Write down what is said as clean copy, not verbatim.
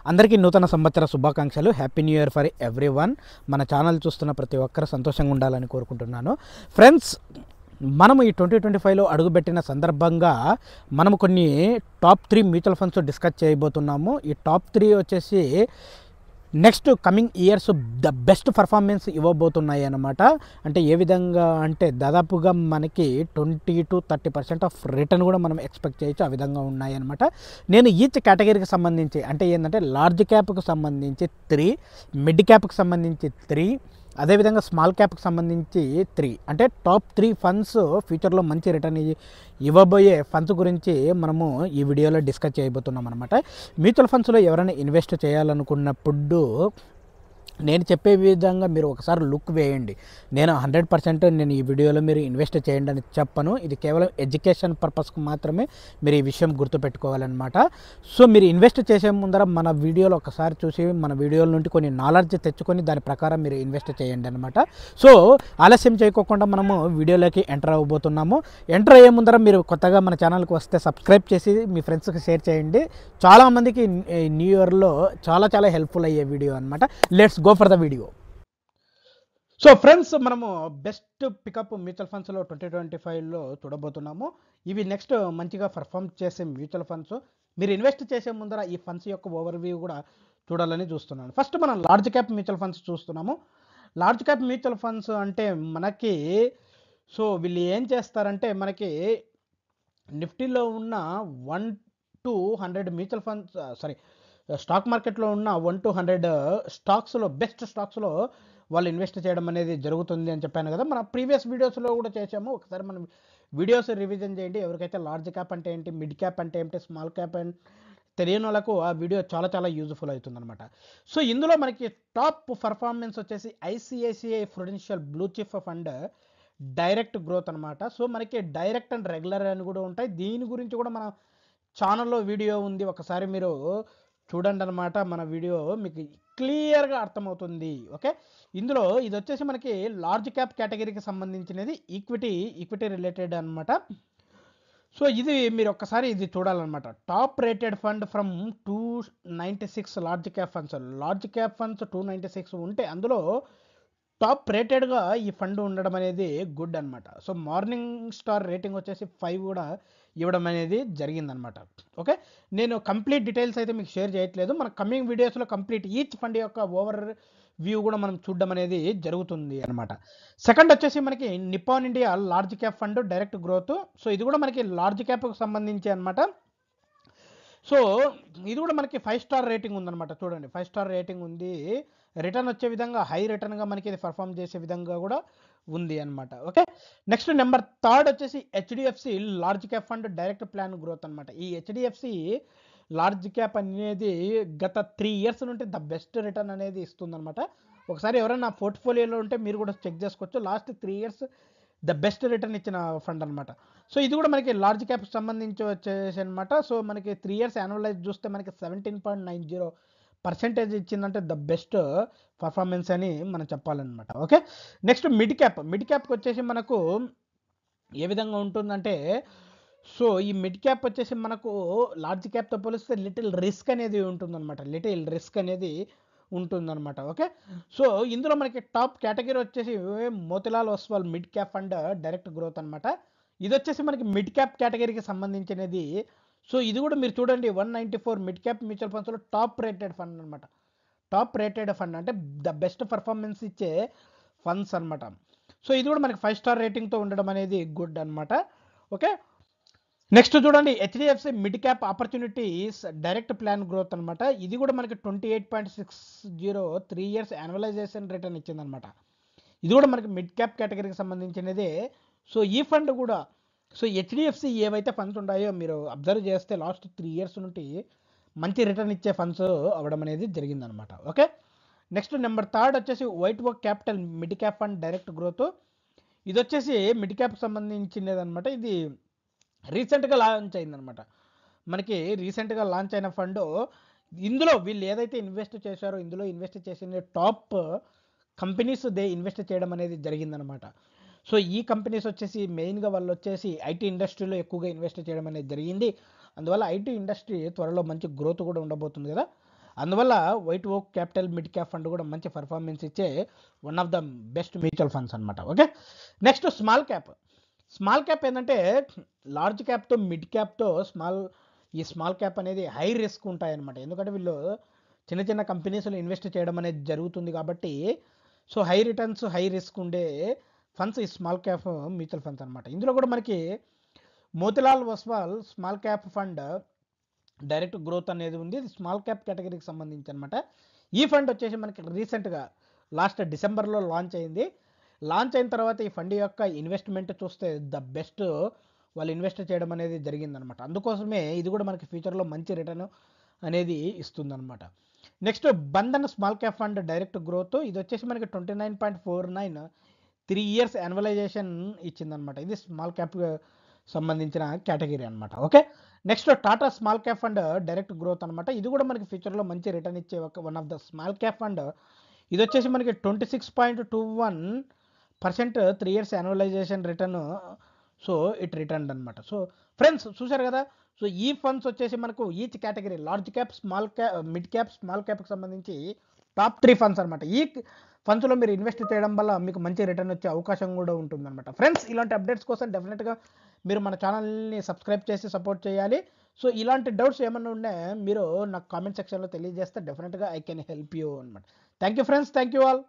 అందరికీ నూతన సంవత్సర శుభాకాంక్షలు. Happy new year for everyone. మన ఛానల్ చూస్తున్న ప్రతి ఒక్కరు సంతోషంగా ఉండాలని కోరుకుంటున్నాను. ఫ్రెండ్స్, మనము ఈ 2025లో అడుగుపెట్టిన సందర్భంగా మనము కొన్ని టాప్ 3 మ్యూచువల్ ఫండ్స్ డిస్కస్ చేయబోతున్నాము. ఈ టాప్ 3 వచ్చేసి next coming years the best performance ఇవ్వబోతున్నాయి అన్నమాట. అంటే ఏ విధంగా అంటే దాదాపుగా మనకి 20-30% ఆఫ్ రిటర్న్ కూడా మనం ఎక్స్పెక్ట్ చేయొచ్చు. ఆ విధంగా ఉన్నాయి అన్నమాట. నేను ఈచ్ కేటగిరీకి సంబంధించి అంటే ఏంటంటే లార్జ్ క్యాప్కి సంబంధించి 3, మిడ్ క్యాప్కి సంబంధించి 3, అదేవిధంగా స్మాల్ క్యాప్కి సంబంధించి 3 అంటే టాప్ 3 ఫండ్స్ ఫ్యూచర్లో మంచి రిటర్న్ ఇవ్వబోయే ఫండ్స్ గురించి మనము ఈ వీడియోలో డిస్కస్ చేయబోతున్నాం అనమాట. మ్యూచువల్ ఫండ్స్లో ఎవరైనా ఇన్వెస్ట్ చేయాలనుకున్నప్పుడు నేను చెప్పే విధంగా మీరు ఒకసారి లుక్ వేయండి. నేను 100% నేను ఈ వీడియోలో మీరు ఇన్వెస్ట్ చేయండి అని చెప్పను. ఇది కేవలం ఎడ్యుకేషన్ పర్పస్కి మాత్రమే మీరు ఈ విషయం గుర్తుపెట్టుకోవాలన్నమాట. సో మీరు ఇన్వెస్ట్ చేసే ముందర మన వీడియోలో ఒకసారి చూసి మన వీడియోల నుండి కొన్ని నాలెడ్జ్ తెచ్చుకొని దాని ప్రకారం మీరు ఇన్వెస్ట్ చేయండి అనమాట. సో ఆలస్యం చేయకోకుండా మనము వీడియోలోకి ఎంటర్ అవ్వబోతున్నాము. ఎంటర్ అయ్యే ముందర మీరు కొత్తగా మన ఛానల్కి వస్తే సబ్స్క్రైబ్ చేసి మీ ఫ్రెండ్స్కి షేర్ చేయండి. చాలామందికి న్యూ ఇయర్లో చాలా హెల్ప్ఫుల్ అయ్యే వీడియో అనమాట. Let's go for the video. So friends, మనము బెస్ట్ పికప్ మ్యూచువల్ ఫండ్స్లో 2025లో చూడబోతున్నాము. ఇవి నెక్స్ట్ మంచిగా పర్ఫామ్ చేసే మ్యూచువల్ ఫండ్స్. మీరు ఇన్వెస్ట్ చేసే ముందర ఈ ఫండ్స్ యొక్క ఓవర్వ్యూ కూడా చూడాలని చూస్తున్నాను. ఫస్ట్ మనం లార్జ్ క్యాప్ మ్యూచువల్ ఫండ్స్ చూస్తున్నాము. లార్జ్ క్యాప్ మ్యూచువల్ ఫండ్స్ అంటే మనకి సో వీళ్ళు ఏం చేస్తారంటే మనకి నిఫ్టీలో ఉన్న 1-100 మ్యూచువల్ ఫండ్స్ స్టాక్ మార్కెట్లో ఉన్న 1-100 స్టాక్స్లో బెస్ట్ స్టాక్స్లో వాళ్ళు ఇన్వెస్ట్ చేయడం అనేది జరుగుతుంది అని చెప్పాను కదా. మన ప్రీవియస్ వీడియోస్లో కూడా చేసాము. ఒకసారి మనం వీడియోస్ రివిజన్ చేయండి. ఎవరికైతే లార్జ్ క్యాప్ అంటే ఏంటి, మిడ్ క్యాప్ అంటే ఏంటి, స్మాల్ క్యాప్ అంటే తెలియని వాళ్ళకు ఆ వీడియో చాలా యూజ్ఫుల్ అవుతుంది అనమాట. సో ఇందులో మనకి టాప్ పర్ఫార్మెన్స్ వచ్చేసి ICICI Prudential blue chip fund direct growth అనమాట. సో మనకి డైరెక్ట్ అండ్ రెగ్యులర్ అని కూడా ఉంటాయి. దీని గురించి కూడా మన ఛానల్లో వీడియో ఉంది, ఒకసారి మీరు చూడండి అనమాట. మన వీడియో మీకు క్లియర్గా అర్థమవుతుంది. ఓకే, ఇందులో ఇది వచ్చేసి మనకి లార్జ్ క్యాప్ కేటగిరీకి సంబంధించినది, ఈక్విటీ రిలేటెడ్ అనమాట. సో ఇది మీరు ఒక్కసారి ఇది చూడాలన్నమాట. Top rated fund from 296 large cap funds 296 ఉంటే అందులో టాప్ రేటెడ్గా ఈ ఫండ్ ఉండడం అనేది గుడ్ అనమాట. సో మార్నింగ్ స్టార్ రేటింగ్ వచ్చేసి 5 కూడా ఇవ్వడం అనేది జరిగిందనమాట. ఓకే, నేను కంప్లీట్ డీటెయిల్స్ అయితే మీకు షేర్ చేయట్లేదు. మన కమింగ్ వీడియోస్లో కంప్లీట్ ఈచ్ ఫండ్ యొక్క ఓవర్ వ్యూ కూడా మనం చూడడం అనేది జరుగుతుంది అనమాట. సెకండ్ వచ్చేసి మనకి Nippon India large cap fund direct growth. So ఇది కూడా మనకి లార్జ్ క్యాప్కి సంబంధించి అనమాట. సో ఇది కూడా మనకి 5 స్టార్ రేటింగ్ ఉందన్నమాట. చూడండి, 5 స్టార్ రేటింగ్ ఉంది. రిటర్న్ వచ్చే విధంగా హై రిటర్న్గా మనకి ఇది పర్ఫామ్ చేసే విధంగా కూడా ఉంది అనమాట. ఓకే, నెక్స్ట్ నెంబర్ 3 వచ్చేసి HDFC large cap fund direct plan growth అనమాట. ఈ హెచ్డిఎఫ్సి లార్జ్ క్యాప్ అనేది గత 3 ఇయర్స్ నుండి ద బెస్ట్ రిటర్న్ అనేది ఇస్తుందన్నమాట. ఒకసారి ఎవరైనా పోర్ట్ఫోలియోలో ఉంటే మీరు కూడా చెక్ చేసుకోవచ్చు. Last 3 years the best return ఇచ్చిన ఫండ్ అనమాట. సో ఇది కూడా మనకి లార్జ్ క్యాప్ సంబంధించి వచ్చేసి అనమాట. సో మనకి 3 ఇయర్స్ యాన్యువలైజ్ చూస్తే మనకి 17.90% ఇచ్చిందంటే ద బెస్ట్ పర్ఫార్మెన్స్ అని మనం చెప్పాలన్నమాట. ఓకే, నెక్స్ట్ మిడ్ క్యాప్కి వచ్చేసి మనకు ఏ విధంగా ఉంటుందంటే, సో ఈ మిడ్ క్యాప్ వచ్చేసి మనకు లార్జ్ క్యాప్తో పోలిస్తే లిటిల్ రిస్క్ అనేది ఉంటుందన్నమాట. ఓకే, సో ఇందులో మనకి టాప్ కేటగిరీ వచ్చేసి Motilal Oswal mid cap fund direct growth అనమాట. ఇది వచ్చేసి మనకి మిడ్ క్యాప్ కేటగిరీకి సంబంధించినది. సో ఇది కూడా మీరు చూడండి, 194 మిడ్ క్యాప్ మ్యూచువల్ ఫండ్స్లో టాప్ రేటెడ్ ఫండ్ అనమాట. టాప్ రేటెడ్ ఫండ్ అంటే ద బెస్ట్ పర్ఫార్మెన్స్ ఇచ్చే ఫండ్స్ అనమాట. సో ఇది కూడా మనకి 5 స్టార్ రేటింగ్తో ఉండడం అనేది గుడ్ అనమాట. ఓకే, నెక్స్ట్ చూడండి, HDFC mid cap opportunities direct plan growth అనమాట. ఇది కూడా మనకి 28.60 3 ఇయర్స్ యాన్యువలైజేషన్ రిటర్న్ ఇచ్చిందనమాట. ఇది కూడా మనకి మిడ్ క్యాప్ కేటగిరీకి సంబంధించినదే. సో ఈ ఫండ్ కూడా సో హెచ్డిఎఫ్సి ఏవైతే ఫండ్స్ ఉన్నాయో మీరు అబ్జర్వ్ చేస్తే లాస్ట్ 3 ఇయర్స్ నుండి మంచి రిటర్న్ ఇచ్చే ఫండ్స్ అవ్వడం అనేది జరిగిందనమాట. ఓకే, నెక్స్ట్ నెంబర్ 3 వచ్చేసి వైట్ ఓక్ capital mid cap fund direct growth. ఇది వచ్చేసి మిడ్ క్యాప్ సంబంధించినది అనమాట. ఇది రీసెంట్గా లాంచ్ అయిందనమాట. మనకి రీసెంట్గా లాంచ్ అయిన ఫండ్. ఇందులో వీళ్ళు ఏదైతే ఇన్వెస్ట్ చేశారో ఇందులో ఇన్వెస్ట్ చేసిన టాప్ కంపెనీస్ ఇన్వెస్ట్ చేయడం అనేది జరిగిందనమాట. సో ఈ కంపెనీస్ వచ్చేసి మెయిన్గా వాళ్ళు వచ్చేసి ఐటీ ఇండస్ట్రీలో ఎక్కువగా ఇన్వెస్ట్ చేయడం అనేది జరిగింది. అందువల్ల ఐటీ ఇండస్ట్రీ త్వరలో మంచి గ్రోత్ కూడా ఉండబోతుంది కదా. అందువల్ల వైట్ ఓక్ క్యాపిటల్ మిడ్ క్యాప్ ఫండ్ కూడా మంచి పర్ఫార్మెన్స్ ఇచ్చే one of the best mutual funds అనమాట. Okay, next small cap. Small cap ఏంటంటే లార్జ్ క్యాప్తో మిడ్ క్యాప్తో ఈ స్మాల్ క్యాప్ అనేది హై రిస్క్ ఉంటాయన్నమాట. ఎందుకంటే వీళ్ళు చిన్న చిన్న కంపెనీస్లో ఇన్వెస్ట్ చేయడం అనేది జరుగుతుంది కాబట్టి so high returns high risk ఉండే ఫండ్స్ ఈ స్మాల్ క్యాప్ మ్యూచువల్ ఫండ్స్ అనమాట. ఇందులో కూడా మనకి Motilal Oswal small cap fund direct growth అనేది ఉంది. ఇది స్మాల్ క్యాప్ కేటగిరీకి సంబంధించి అనమాట. ఈ ఫండ్ వచ్చేసి మనకి రీసెంట్గా లాస్ట్ డిసెంబర్లో లాంచ్ అయింది. లాంచ్ అయిన తర్వాత ఈ ఫండ్ యొక్క ఇన్వెస్ట్మెంట్ చూస్తే ద బెస్ట్ వాళ్ళు ఇన్వెస్ట్ చేయడం అనేది జరిగిందనమాట. అందుకోసమే ఇది కూడా మనకి ఫ్యూచర్లో మంచి రిటర్న్ అనేది ఇస్తుందన్నమాట. Next Bandhan small cap fund direct growth, ఇది వచ్చేసి మనకి 29.49 3 years యాన్యువలైజేషన్ ఇచ్చిందనమాట. ఇది స్మాల్ క్యాప్ సంబంధించిన కేటగిరీ అనమాట. Okay, next Tata small cap fund direct growth అనమాట. ఇది కూడా మనకి ఫ్యూచర్లో మంచి రిటర్న్ ఇచ్చే one of the small cap fund. ఇది వచ్చేసి మనకి 26.21% 3 years annualisation return. So it return అనమాట. సో ఫ్రెండ్స్ చూశారు కదా. సో ఈ ఫండ్స్ వచ్చేసి మనకు each category large cap small cap mid cap small క్యాప్కి సంబంధించి టాప్ 3 ఫండ్స్ అనమాట. ఈ ఫండ్స్లో మీరు ఇన్వెస్ట్ చేయడం వల్ల మీకు మంచి రిటర్న్ వచ్చే అవకాశం కూడా ఉంటుందన్నమాట. ఫ్రెండ్స్ ఇలాంటి అప్డేట్స్ కోసం డెఫినెట్గా మీరు మన ఛానల్ని సబ్స్క్రైబ్ చేసి సపోర్ట్ చేయాలి. సో ఇలాంటి డౌట్స్ ఏమన్నా ఉన్నా మీరు నాకు కామెంట్ సెక్షన్లో తెలియజేస్తే డెఫినెట్గా ఐ కెన్ హెల్ప్ యూ అనమాట. Thank you friends, thank you all.